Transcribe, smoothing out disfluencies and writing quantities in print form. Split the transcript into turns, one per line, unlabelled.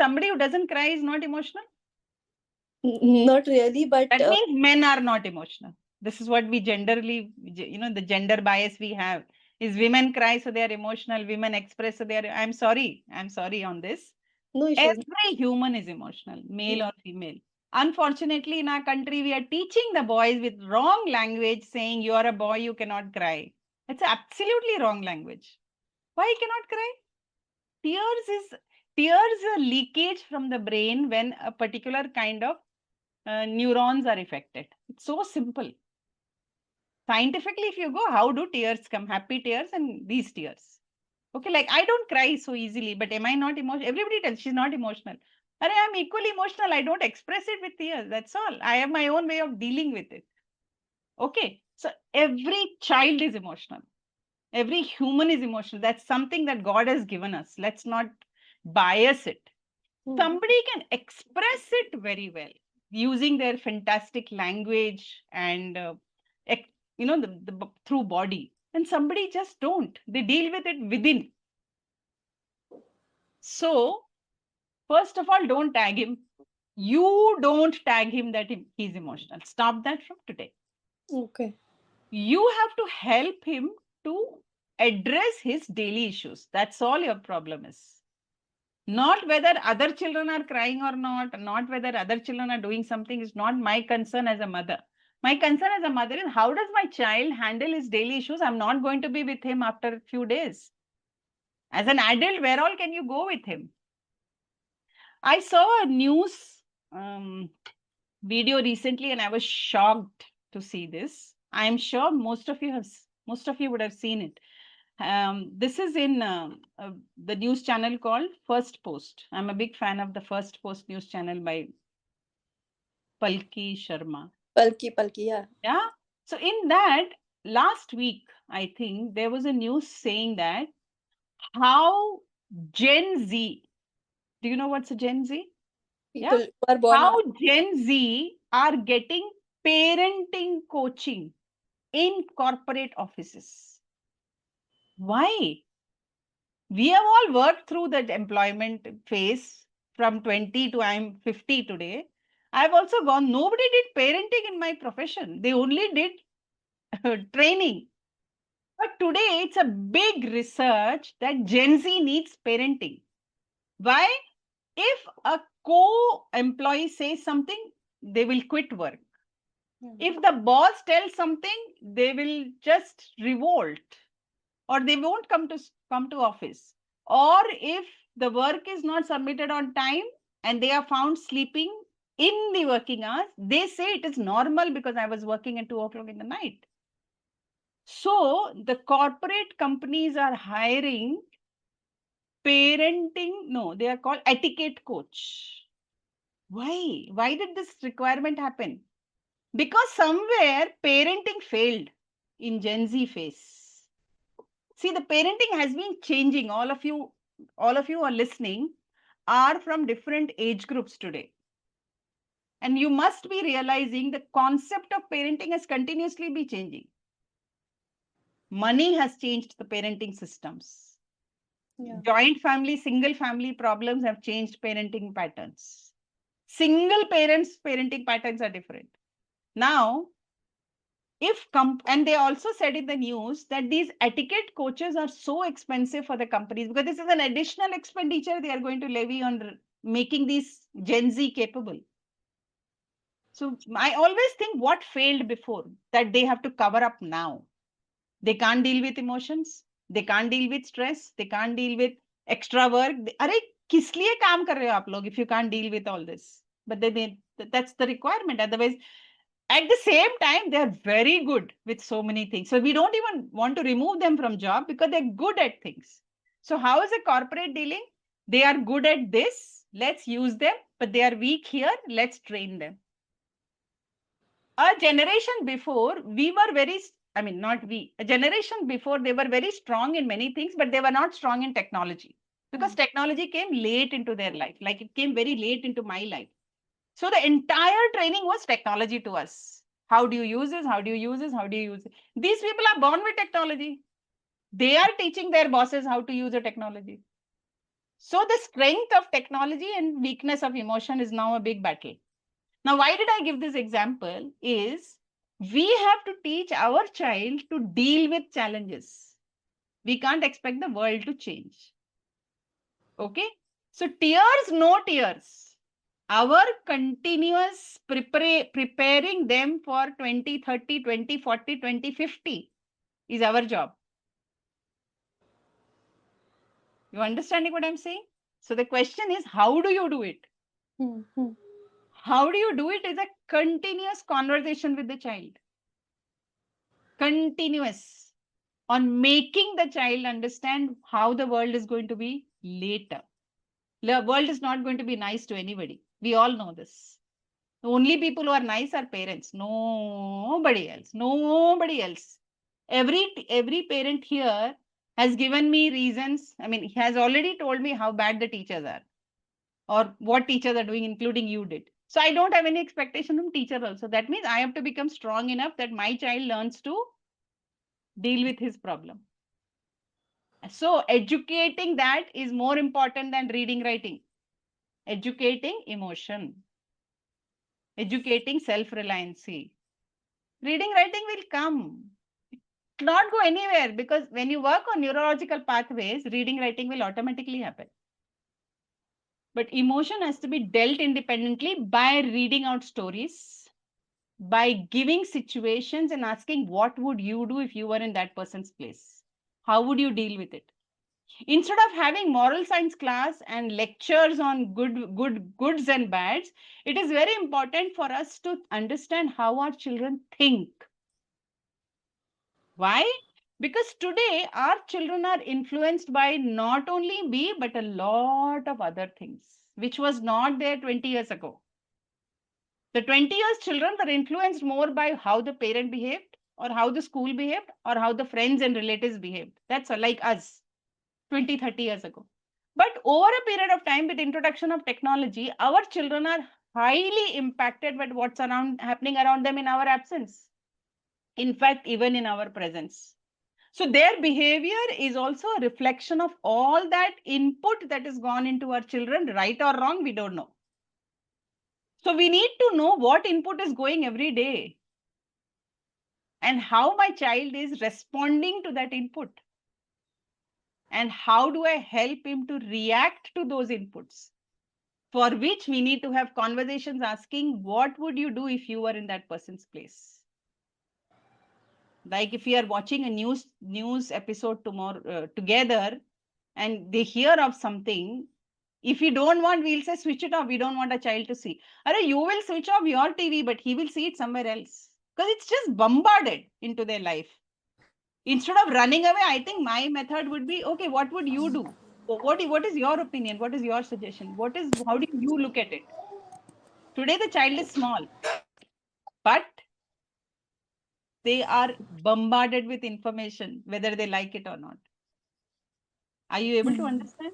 somebody who doesn't cry is not emotional?
Not really, but
That means men are not emotional. This is what we generally, the gender bias we have is women cry, so they are emotional. Women express, so they are. I'm sorry on this.
no issues.
Every human is emotional, male or female. Unfortunately, in our country, we are teaching the boys with wrong language, saying you are a boy, you cannot cry. It's absolutely wrong language. Why you cannot cry? Tears are leakage from the brain when a particular kind of neurons are affected. It's so simple. Scientifically, if you go, how do tears come? Happy tears and these tears. Okay, like I don't cry so easily, but am I not emotional? Everybody tells she's not emotional. But I'm equally emotional. I don't express it with tears. That's all. I have my own way of dealing with it. Okay, so every child is emotional. Every human is emotional. That's something that God has given us. Let's not bias it. Somebody can express it very well using their fantastic language and through body, and somebody just don't. They deal with it within. So first of all, don't tag him. You don't tag him that he's emotional. Stop that from today.
Okay.
You have to help him to address his daily issues. That's all your problem is. Not whether other children are crying or not whether other children are doing something is not my concern as a mother. My concern as a mother is how does my child handle his daily issues? I'm not going to be with him after a few days. As an adult, where all can you go with him? I saw a news video recently and I was shocked to see this. I'm sure most of you would have seen it. This is in the news channel called First Post. I'm a big fan of the First Post news channel by Palki Sharma.
Palki, yeah.
Yeah. So in that, last week, I think there was a news saying that how Gen Z, do you know what's a Gen Z?
People
Yeah.
who are born
How Gen Z are getting parenting coaching in corporate offices. Why? We have all worked through that employment phase from 20 to I'm 50 today. I've also gone, nobody did parenting in my profession. They only did training. But today it's a big research that Gen Z needs parenting. Why? If a co-employee says something, they will quit work. If the boss tells something, they will just revolt or they won't come to office. Or if the work is not submitted on time and they are found sleeping in the working hours, they say it is normal because I was working at 2 o'clock in the night. So the corporate companies are hiring they are called etiquette coach. Why did this requirement happen? Because somewhere parenting failed in Gen Z phase. See, the parenting has been changing. All of you are listening are from different age groups today. And you must be realizing the concept of parenting has continuously been changing. Money has changed the parenting systems. Yeah. Joint family, single family problems have changed parenting patterns. Single parents' parenting patterns are different. Now, and they also said in the news that these etiquette coaches are so expensive for the companies because this is an additional expenditure they are going to levy on making these Gen Z capable. So I always think what failed before that they have to cover up now. They can't deal with emotions. They can't deal with stress. They can't deal with extra work. अरे किस लिए काम कर रहे हो आप लोग if you can't deal with all this? But that's the requirement. Otherwise, at the same time, they're very good with so many things. So we don't even want to remove them from job because they're good at things. So how is a corporate dealing? They are good at this. Let's use them, but they are weak here. Let's train them. A generation before, a generation before, they were very strong in many things, but they were not strong in technology because technology came late into their life. Like it came very late into my life. So the entire training was technology to us. How do you use this? How do you use this? How do you use it? These people are born with technology. They are teaching their bosses how to use the technology. So the strength of technology and weakness of emotion is now a big battle. Now, why did I give this example? Is we have to teach our child to deal with challenges. We can't expect the world to change. Okay? So tears, no tears. Our continuous preparing them for 2030, 2040, 2050 is our job. You understanding what I'm saying? So the question is, how do you do it?
Mm-hmm.
How do you do it is a continuous conversation with the child. Continuous on making the child understand how the world is going to be later. The world is not going to be nice to anybody. We all know this. The only people who are nice are parents. Nobody else. Nobody else. Every parent here has given me reasons. I mean, he has already told me how bad the teachers are or what teachers are doing, including you did. So I don't have any expectation from teacher also. That means I have to become strong enough that my child learns to deal with his problem. So educating that is more important than reading, writing. Educating emotion. Educating self-reliancy. Reading, writing will come. Not go anywhere, because when you work on neurological pathways, reading, writing will automatically happen. But emotion has to be dealt independently by reading out stories, by giving situations and asking, what would you do if you were in that person's place? How would you deal with it? Instead of having moral science class and lectures on goods and bads, it is very important for us to understand how our children think. Why? Because today our children are influenced by not only me, but a lot of other things, which was not there 20 years ago. The 20 years children were influenced more by how the parent behaved, or how the school behaved, or how the friends and relatives behaved. That's like us 20, 30 years ago. But over a period of time, with introduction of technology, our children are highly impacted by what's happening around them in our absence. In fact, even in our presence. So their behavior is also a reflection of all that input that has gone into our children, right or wrong, we don't know. So we need to know what input is going every day and how my child is responding to that input. And how do I help him to react to those inputs? For which we need to have conversations asking, what would you do if you were in that person's place? Like if we are watching a news episode tomorrow together, and they hear of something, if we don't want, we'll say switch it off. We don't want a child to see. You will switch off your TV, but he will see it somewhere else, because it's just bombarded into their life. Instead of running away, I think my method would be, okay, what would you do? What is your opinion? What is your suggestion? How do you look at it? Today the child is small, but they are bombarded with information, whether they like it or not. Are you able to understand?